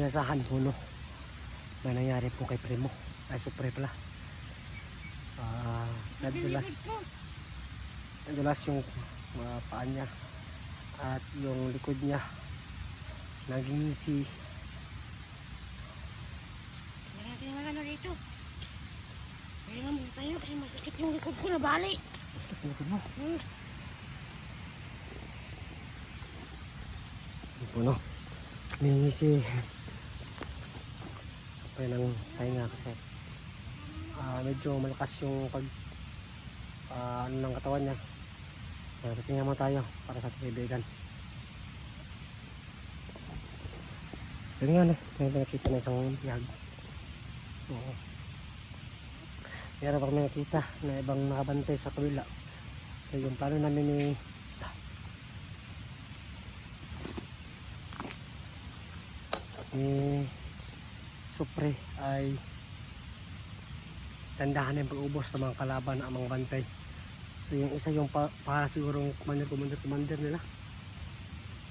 inasahan po, no, may nangyari po kay Primo, ay Supre pala. Nadulas yung paa niya at yung likod niya naging Natin yung ano dito. Kaya nga muna tayo kasi masakit yung likod ko na bali. Masakit yung likod mo? Ito, no, nangingisi Supre ng tainga kasi medyo malakas yung ano ng katawan niya. Kaya patingin mo tayo para sa ating kaibigan. So nga, may nakita na isang biyag. So meron pa kami nakita na ibang nakabantay sa kabila. So yung plano namin ni Supre ay tandahan yung pag-ubos sa mga kalaban ang mga bantay. So yung isa yung para sigurong commander nila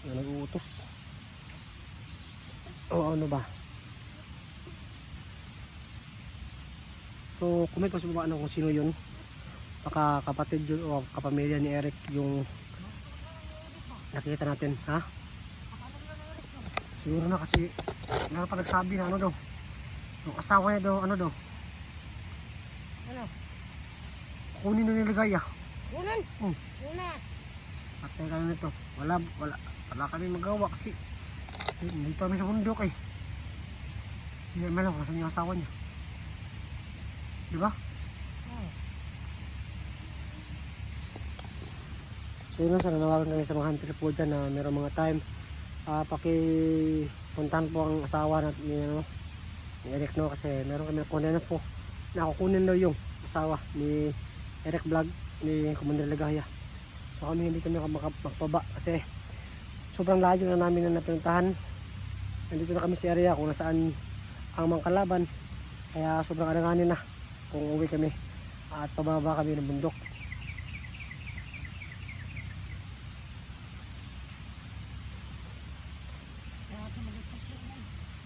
yung nag-uutos o ano ba. So comment po sa baba kung sino yun, baka kapatid yun o kapamilya ni Eric yung nakita natin, ha? Siguro na kasi meron pa nagsabi na ano daw yung asawa niya daw, ano daw, Ano? kunin na niligaya. Kunan? Kuna. Patay kami nito. Wala kami magawa kasi dito kami sa bundok eh. Hindi naman alam kung saan yung asawa niya. Diba? So yun lang, sana nawagan kami sa mga hunter po dyan na meron mga time. Pakipuntahan po ang asawa ni Eric, no, kasi meron kami nakunin po. Nakukunin daw yung asawa ni Eric Vlog ni Commander Ligaya. So kami hindi kami magpaba kasi sobrang layo na namin na napinuntahan. Nandito na kami sa area kung nasaan ang mga kalaban, kaya sobrang alanganin na kung uwi kami at pababa kami ng bundok.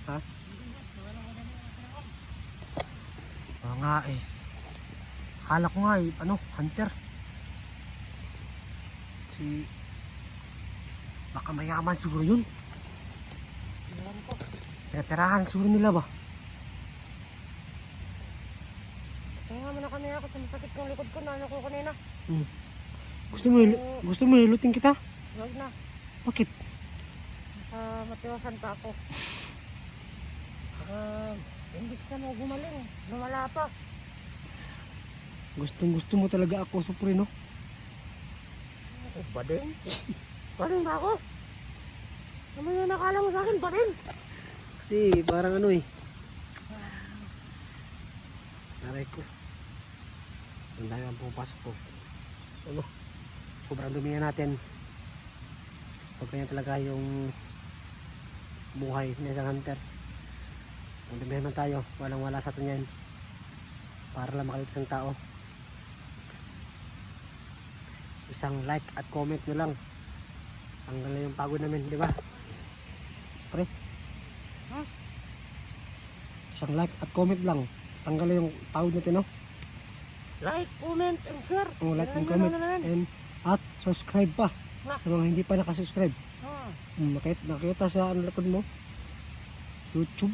Ha? Oo nga eh. Hala ko nga eh, hunter. Baka mayaman siguro yun. Pera-perahan siguro nila ba? Kaya nga muna kami ako sa masakit yung likod ko na ano ko kanina. Gusto mo ilutin kita? Huwag na. Bakit? Matiwasan pa ako. Imbis na mo gumaling. Lumala pa. Gusto mo talaga ako, Supre, no? Bading? Bading ba ako? Ano yung nakala mo sa akin, bading? Kasi parang ano eh. Aray ko. Ang dami ang pumapasok ko. Ano? Sobrang dumi na natin. Pag kanya talaga yung buhay ng isang hunter. Kung dumihan man tayo, walang wala sa atin yan. Para lang makalit ng tao. Isang like at comment nyo lang. Tanggal na yung pagod namin, di ba? Supre? Huh? Isang like at comment lang. Tanggal na yung pagod natin, no? Like, comment, and share. Oh, like and comment. And at subscribe pa. Sa mga hindi pa nakasubscribe. Nakita sa likod mo. YouTube.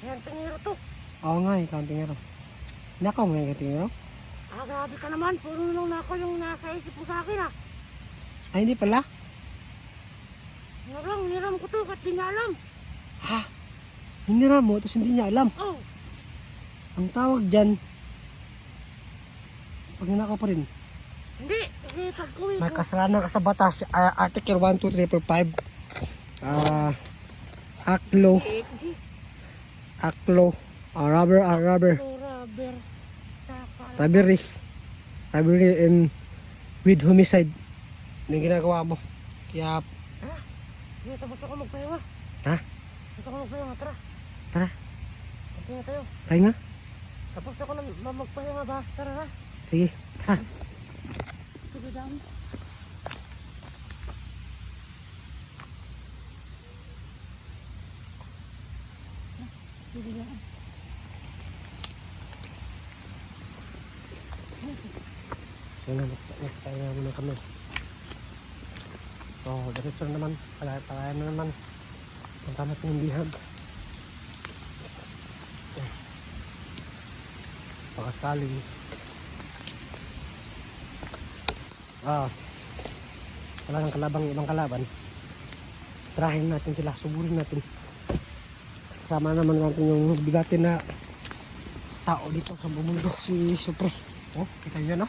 Yan, tingiro to. Oo nga eh, kantingero. Nakaw mo yung kantingero? Grabe ka naman. Puro nung nako yung nasa isip mo sa akin, ah. Ay, hindi pala. Niram ko to, kat di niya alam. Ha? Hiniram mo, tapos hindi niya alam. Oh. Ang tawag dyan, pag nanakaw pa rin, Hindi, kasi pag uwi may ko. kasalanan ka sa batas. Article 1, 2, 3, 4, 5. Aklo. Rubber. Rubber. Robbery and with homicide. May ginagawa mo. Kaya, Hindi, tapos ako magpahinga. ha? Tapos ako magpahinga, tara. Tara. Magpahinga tayo. Kaya nga? Tapos ako na magpahinga ba? Tara na. Sige, tara. Sige down. Yun na, nagkaya muna kami. So, diretso na naman. Palaya na naman. Punta natin yung bihag. Pakasakaling. Wala nang kalabang ibang kalaban. Tirahin natin sila, suburin natin. Kasama naman natin yung bigatin na tao dito sa bumundo, si Supre. Oh, kita nyo no?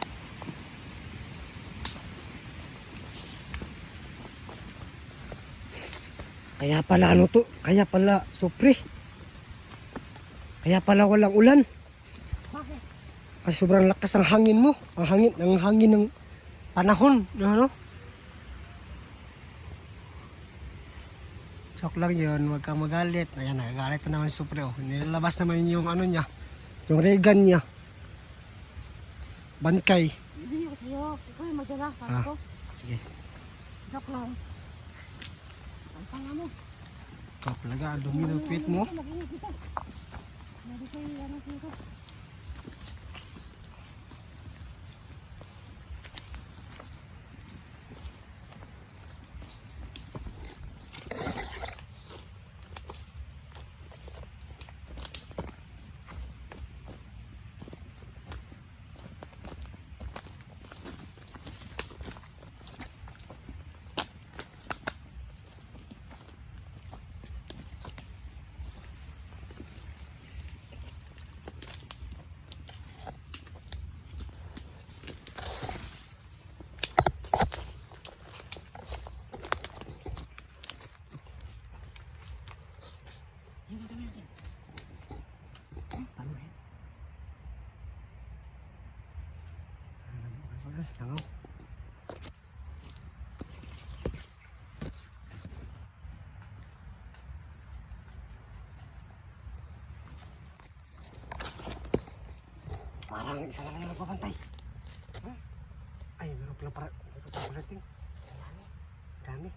Kaya pala ano to, kaya pala Supre. Kaya pala walang ulan. Bakit? Kasi sobrang lakas ang hangin mo. Ang hangin ng panahon, ano? Joke lang yun, huwag kang magalit. Ayan, nagagalit na naman si Supre. Oh. Nilalabas naman yung ano niya, yung regan niya. Bankay. Hindi ko sa'yo. Ikaw yung magdala. Sabi ko. Sige. Joke lang. Ang tanga mo. Ikaw talaga, dumi ng pit mo. Mag-ingat dito. Hindi ko yung ano dito. Hindi kami natin. Paano eh? Langaw. Parang isa lang yung nagpapantay. Ay, meron pala parating. Dami.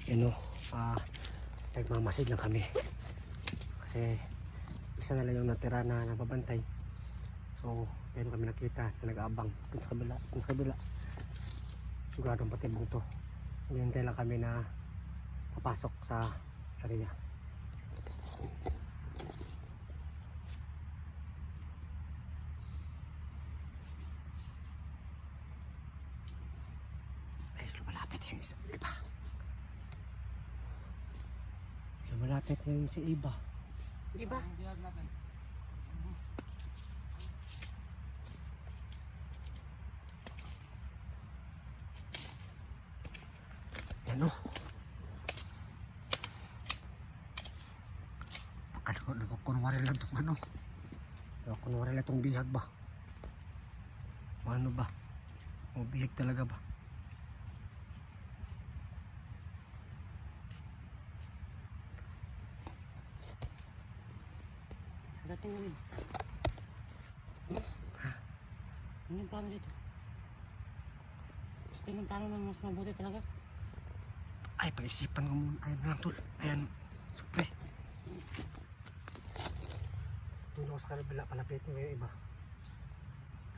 Yan o, nagmamasid lang kami kasi isa na lang yung natira na nababantay. So meron kami nakita na nag-aabang dun sa kabila siguradong patibong to. Hinihintay lang kami na papasok sa area. Ay, lumalapit yung isa iba. Malapit na yung si Iba. Diba? Yan o. Nagkukunwari lang itong ano. Nagkukunwari lang itong bihag ba. Ano ba? O bihag talaga ba? Dating namin. Ano yung plano dito? Gusto yung plano na mas mabuti talaga? Ay, pag-isipan ko muna. Ayan lang tol. Ayan. Supre. Doon ako sa kanila. Palapit mo yung iba.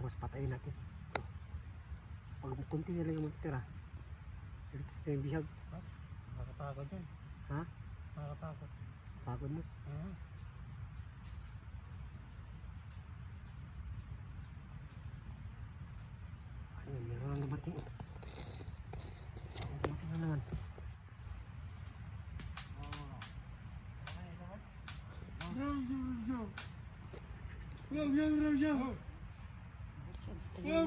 Tapos patayin natin. Ito. Pag kunti nila yung magtira. Ilitis na yung bihag. Nakakapagod yan. Ha? Nakakapagod. Pagod mo. Ayun, meron na dumating. Dumating na naman. Gusto niyo